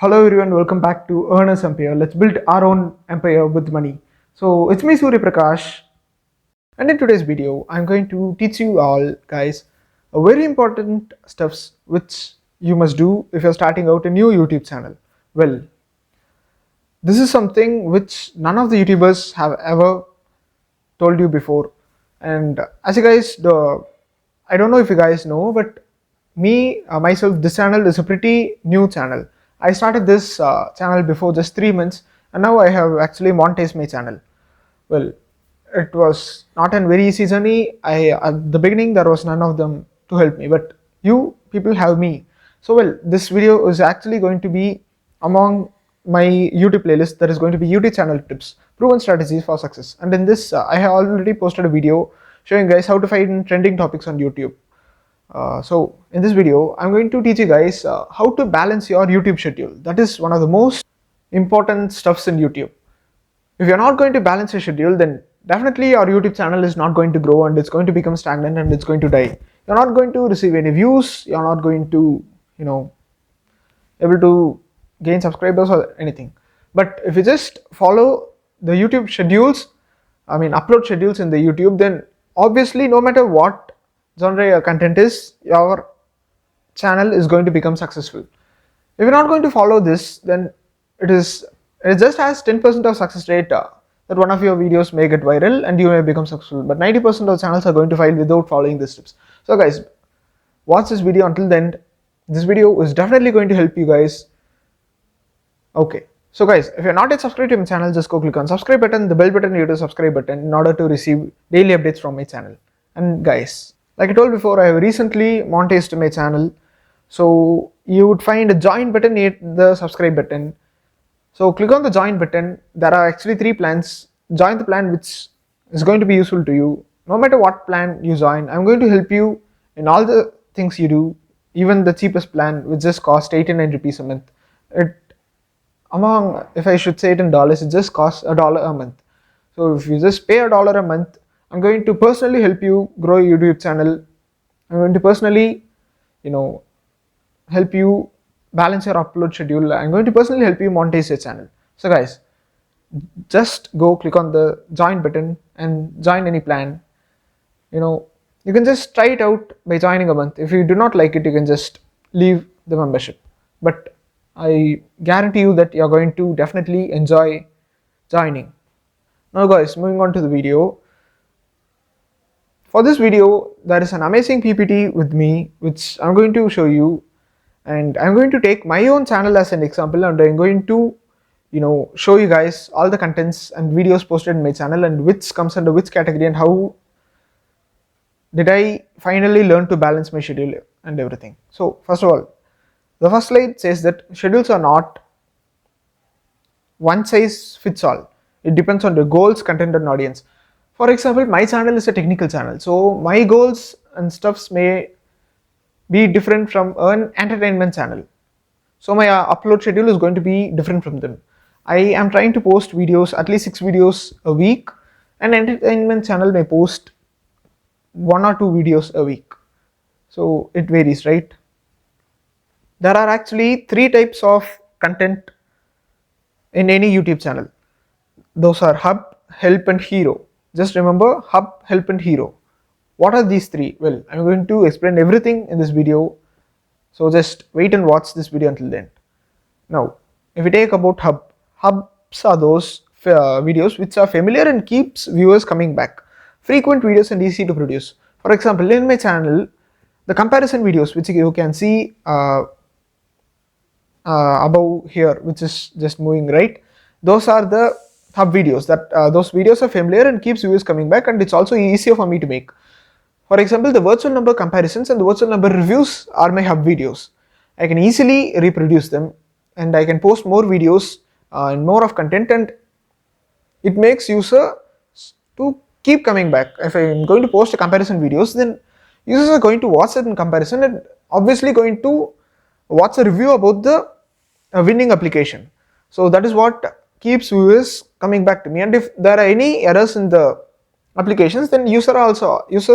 Hello everyone, welcome back to Earners Empire. Let's build our own empire with money. So it's me Surya Prakash, and in today's video, I'm going to teach you all guys a very important steps which you must do if you're starting out a new YouTube channel. Well, this is something which none of the YouTubers have ever told you before, and as you guys I don't know if you guys know, but me myself, this channel is a pretty new channel. I started this channel before just 3 months, and now I have actually monetized my channel. Well, it was not a very easy journey. I At the beginning there was none of them to help me, but you people have me. So well, this video is actually going to be among my YouTube playlist. That is going to be YouTube channel tips, proven strategies for success. And in this, I have already posted a video showing guys how to find trending topics on YouTube. So in this video, I'm going to teach you guys how to balance your YouTube schedule. That is one of the most important stuffs in YouTube. If you're not going to balance your schedule, then definitely your YouTube channel is not going to grow and it's going to become stagnant and it's going to die. You're not going to receive any views, you're not going to, able to gain subscribers or anything. But if you just follow the YouTube schedules, upload schedules in the YouTube, then obviously no matter what genre your content is, your channel is going to become successful. If you're not going to follow this, then it just has 10% of success rate that one of your videos may get viral and you may become successful, but 90% of channels are going to fail without following these steps. So guys, watch this video until the end. This video is definitely going to help you guys. Okay, so guys, if you're not yet subscribed to my channel, just go click on subscribe button, the bell button near the subscribe button in order to receive daily updates from my channel. And guys, like I told before, I have recently monetized my channel. So you would find a join button near the subscribe button. So click on the join button. There are actually 3 plans. Join the plan which is going to be useful to you. No matter what plan you join, I'm going to help you in all the things you do. Even the cheapest plan, which just costs 89 rupees a month. If I should say it in dollars, it just costs $1 a month. So if you just pay $1 a month, I'm going to personally help you grow your YouTube channel. I'm going to personally, help you balance your upload schedule. I'm going to personally help you monetize your channel. So guys, just go click on the join button and join any plan. You can just try it out by joining a month. If you do not like it, you can just leave the membership. But I guarantee you that you're going to definitely enjoy joining. Now guys, moving on to the video. For this video, there is an amazing PPT with me which I'm going to show you, and I'm going to take my own channel as an example, and I'm going to show you guys all the contents and videos posted in my channel and which comes under which category and how did I finally learn to balance my schedule and everything. So first of all, the first slide says that schedules are not one size fits all. It depends on the goals, content and audience. For example, my channel is a technical channel, so my goals and stuffs may be different from an entertainment channel. So my upload schedule is going to be different from them. I am trying to post videos, at least 6 videos a week. An entertainment channel may post 1 or 2 videos a week. So it varies, right? There are actually 3 types of content in any YouTube channel. Those are hub, help and hero. Just remember hub, help and hero. What are these 3? Well, I'm going to explain everything in this video. So just wait and watch this video until the end. Now, if we take about hubs are those videos which are familiar and keeps viewers coming back. Frequent videos and easy to produce. For example, in my channel, the comparison videos which you can see above here, which is just moving right, those are the hub videos. Those videos are familiar and keeps viewers coming back, and it's also easier for me to make. For example, the virtual number comparisons and the virtual number reviews are my hub videos. I can easily reproduce them and I can post more videos and more of content, and it makes user to keep coming back. If I am going to post a comparison videos, then users are going to watch it in comparison and obviously going to watch a review about the winning application. So that is what keeps viewers coming back to me, and if there are any errors in the applications, then users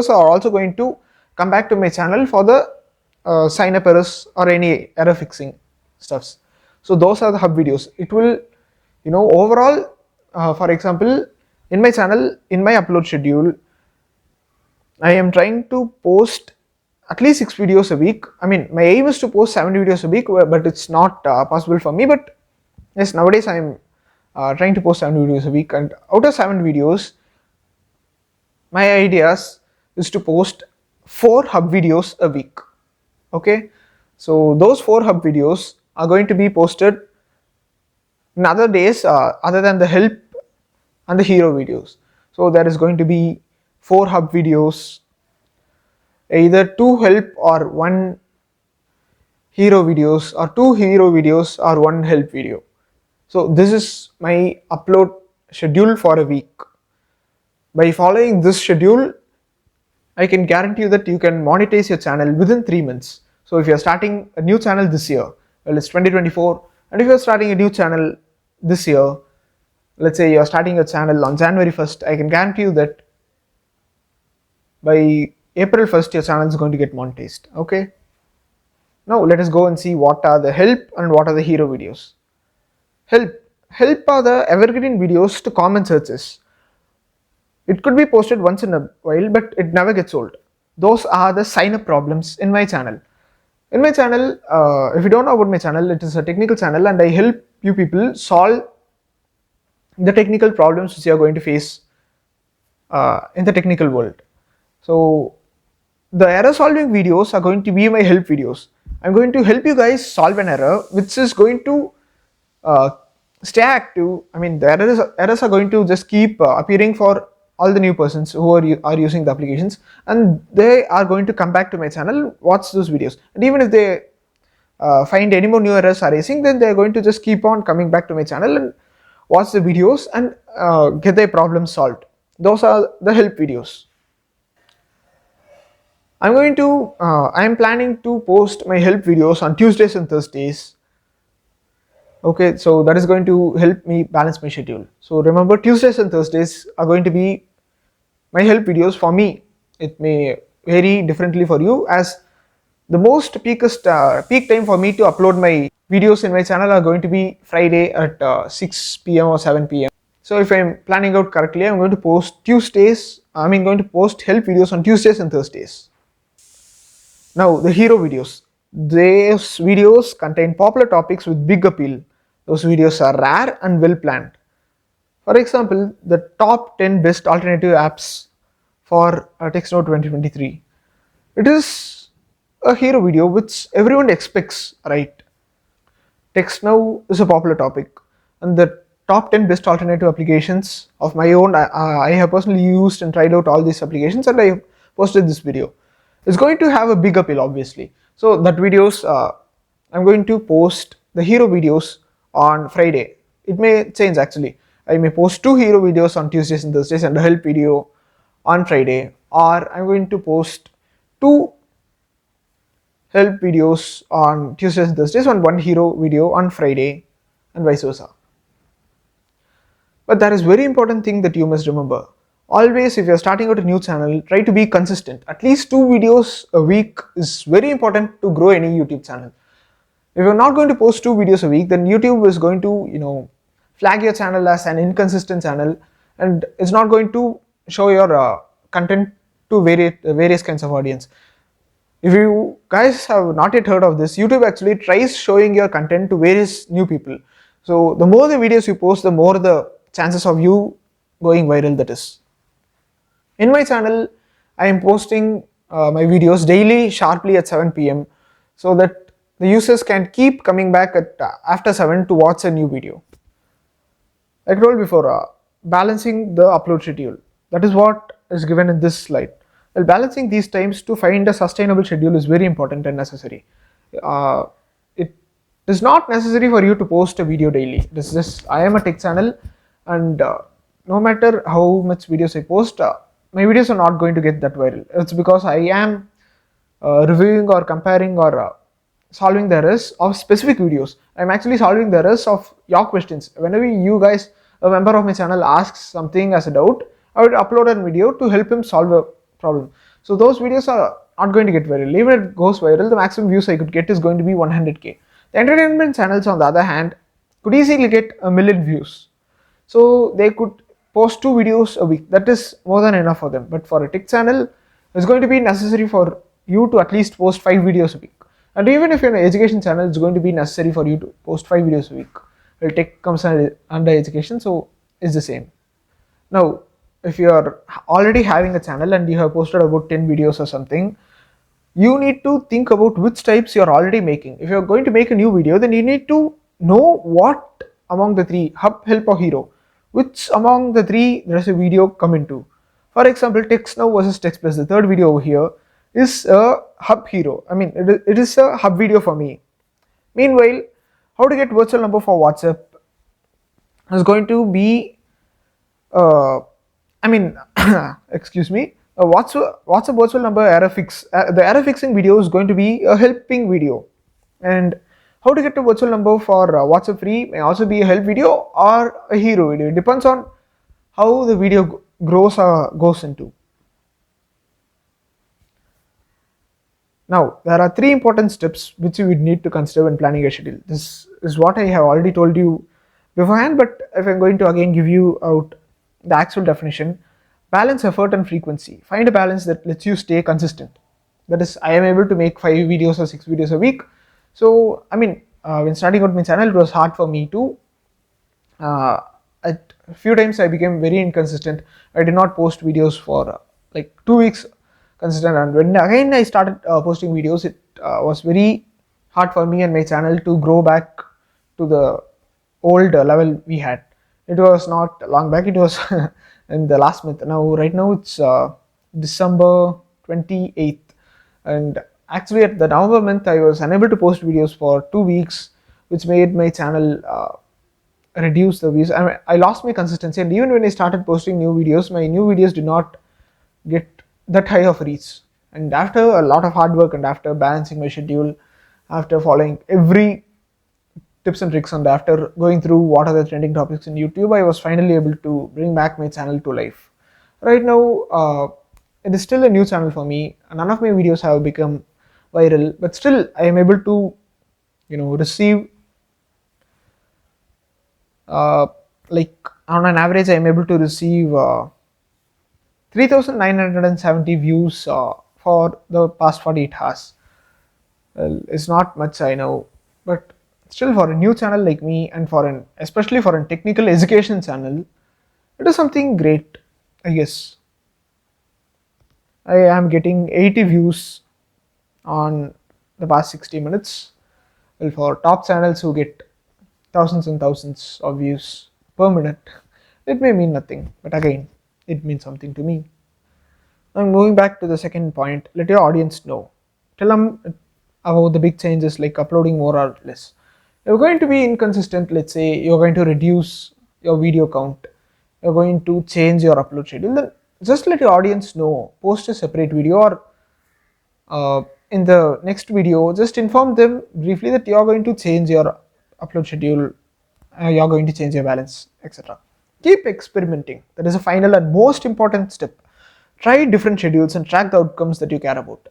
are also going to come back to my channel for the sign up errors or any error fixing stuffs. So those are the hub videos. It will, overall, for example, in my channel, in my upload schedule, I am trying to post at least 6 videos a week. I mean, my aim is to post 7 videos a week, but it's not possible for me. But yes, nowadays I am trying to post 7 videos a week, and out of 7 videos, my ideas is to post 4 hub videos a week. Okay, so those 4 hub videos are going to be posted in other days other than the help and the hero videos. So there is going to be 4 hub videos, either 2 help or 1 hero videos, or 2 hero videos or 1 help video. So this is my upload schedule for a week. By following this schedule, I can guarantee you that you can monetize your channel within 3 months. So if you're starting a new channel this year, well, it's 2024, and if you're starting a new channel this year, let's say you're starting a channel on January 1st, I can guarantee you that by April 1st, your channel is going to get monetized. Okay. Now let us go and see what are the help and what are the hero videos. Help are the evergreen videos to common searches. It could be posted once in a while, but it never gets old. Those are the sign up problems in my channel. In my channel, if you don't know about my channel, it is a technical channel, and I help you people solve the technical problems which you are going to face in the technical world. So the error solving videos are going to be my help videos. I'm going to help you guys solve an error which is going to stay active. I mean, the errors are going to just keep appearing for all the new persons who are using the applications, and they are going to come back to my channel, watch those videos, and even if they find any more new errors arising, then they are going to just keep on coming back to my channel and watch the videos and get their problems solved. Those are the help videos. I'm planning to post my help videos on Tuesdays and Thursdays. Okay, so that is going to help me balance my schedule. So remember, Tuesdays and Thursdays are going to be my help videos for me. It may vary differently for you, as the most peak time for me to upload my videos in my channel are going to be Friday at 6 p.m. or 7 p.m. So if I'm planning out correctly, I'm going to post help videos on Tuesdays and Thursdays. Now the hero videos. These videos contain popular topics with big appeal. Those videos are rare and well planned. For example, the top 10 best alternative apps for TextNow 2023. It is a hero video which everyone expects, right? TextNow is a popular topic, and the top 10 best alternative applications of my own, I have personally used and tried out all these applications, and I posted this video. It's going to have a big appeal, obviously. So that videos, I'm going to post the hero videos on Friday. It may change actually. I may post 2 hero videos on Tuesdays and Thursdays and a help video on Friday, or I'm going to post 2 help videos on Tuesdays and Thursdays and 1 hero video on Friday, and vice versa. But there is very important thing that you must remember. Always, if you're starting out a new channel, try to be consistent. At least 2 videos a week is very important to grow any YouTube channel. If you're not going to post 2 videos a week, then YouTube is going to, flag your channel as an inconsistent channel, and it's not going to show your content to various kinds of audience. If you guys have not yet heard of this, YouTube actually tries showing your content to various new people. So the more the videos you post, the more the chances of you going viral that is. In my channel, I am posting my videos daily sharply at 7 p.m. so that the users can keep coming back at after 7 to watch a new video. Like I told before, balancing the upload schedule. That is what is given in this slide. Well, balancing these times to find a sustainable schedule is very important and necessary. It is not necessary for you to post a video daily. This is I am a tech channel, and no matter how much videos I post, my videos are not going to get that viral. It's because I am reviewing or comparing or solving the errors of specific videos. I'm actually solving the errors of your questions. Whenever you guys, a member of my channel, asks something as a doubt, I would upload a video to help him solve a problem. So those videos are not going to get viral. Even if it goes viral, the maximum views I could get is going to be 100k. The entertainment channels, on the other hand, could easily get a million views. So they could post 2 videos a week. That is more than enough for them. But for a tech channel, it's going to be necessary for you to at least post 5 videos a week. And even if you're an education channel, it's going to be necessary for you to post 5 videos a week. Well, tech comes under education, so it's the same. Now, if you are already having a channel and you have posted about 10 videos or something, you need to think about which types you are already making. If you are going to make a new video, then you need to know what among the three, hub, help or hero, which among the three does a video come into. For example, text now versus text plus, the third video over here, is a hub hero. I mean, it is a hub video for me. Meanwhile, how to get virtual number for WhatsApp is going to be I mean, excuse me, WhatsApp virtual number error fix. The error fixing video is going to be a helping video, and how to get a virtual number for WhatsApp free may also be a help video or a hero video. It depends on how the video grows or goes into. Now, there are 3 important steps which you would need to consider when planning a schedule. This is what I have already told you beforehand, but if I'm going to again give you out the actual definition: balance effort and frequency. Find a balance that lets you stay consistent. That is, I am able to make 5 videos or 6 videos a week. So, I mean, when starting out my channel, it was hard for me to. At a few times, I became very inconsistent. I did not post videos for like 2 weeks consistent, and when again I started posting videos, it was very hard for me and my channel to grow back to the old level we had. It was not long back, it was in the last month. Now, right now it's December 28th, and actually at the November month I was unable to post videos for 2 weeks, which made my channel reduce the views. I mean, I lost my consistency, and even when I started posting new videos, my new videos did not get that high of reach. And after a lot of hard work and after balancing my schedule, after following every tips and tricks, and after going through what are the trending topics in YouTube, I was finally able to bring back my channel to life. Right now, it is still a new channel for me. None of my videos have become viral, but still I am able to, receive like on an average, I am able to receive 3,970 views for the past 48 hours. Well, it's not much, I know, but still, for a new channel like me, and especially for a technical education channel, it is something great, I guess. I am getting 80 views on the past 60 minutes. Well, for top channels who get thousands and thousands of views per minute, it may mean nothing, but again, it means something to me. Now, moving back to the second point, let your audience know. Tell them about the big changes like uploading more or less. You're going to be inconsistent. Let's say you're going to reduce your video count, you're going to change your upload schedule, then just let your audience know. Post a separate video, or in the next video, just inform them briefly that you're going to change your upload schedule, you're going to change your balance, etc. Keep experimenting. That is a final and most important step. Try different schedules and track the outcomes that you care about.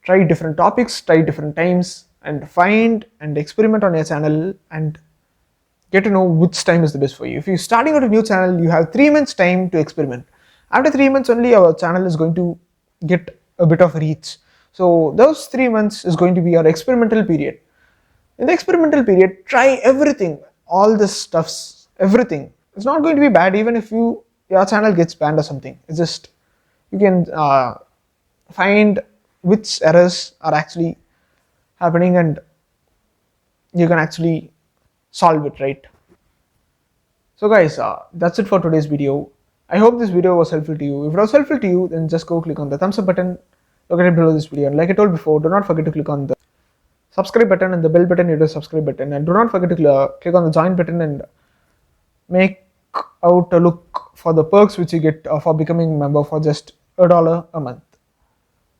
Try different topics, try different times, and find and experiment on your channel and get to know which time is the best for you. If you're starting out a new channel, you have 3 months time to experiment. After 3 months only, our channel is going to get a bit of reach. So those 3 months is going to be your experimental period. In the experimental period, try everything, all the stuffs, everything. It's not going to be bad even if your channel gets banned or something. It's just you can find which errors are actually happening and you can actually solve it, right? So guys, that's it for today's video. I hope this video was helpful to you. If it was helpful to you, then just go click on the thumbs up button located below this video, and like I told before, do not forget to click on the subscribe button and the bell button near the subscribe button, and do not forget to click on the join button and make out a look for the perks which you get for becoming a member for just $1 a month.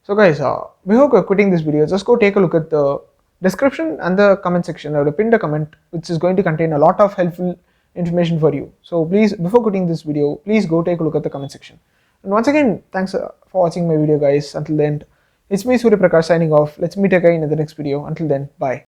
So guys, before quitting this video, just go take a look at the description and the comment section. I will pin a comment which is going to contain a lot of helpful information for you. So please, before quitting this video, please go take a look at the comment section. And once again, thanks for watching my video, guys. Until then, it's me, Surya Prakash, signing off. Let's meet again in the next video. Until then, bye.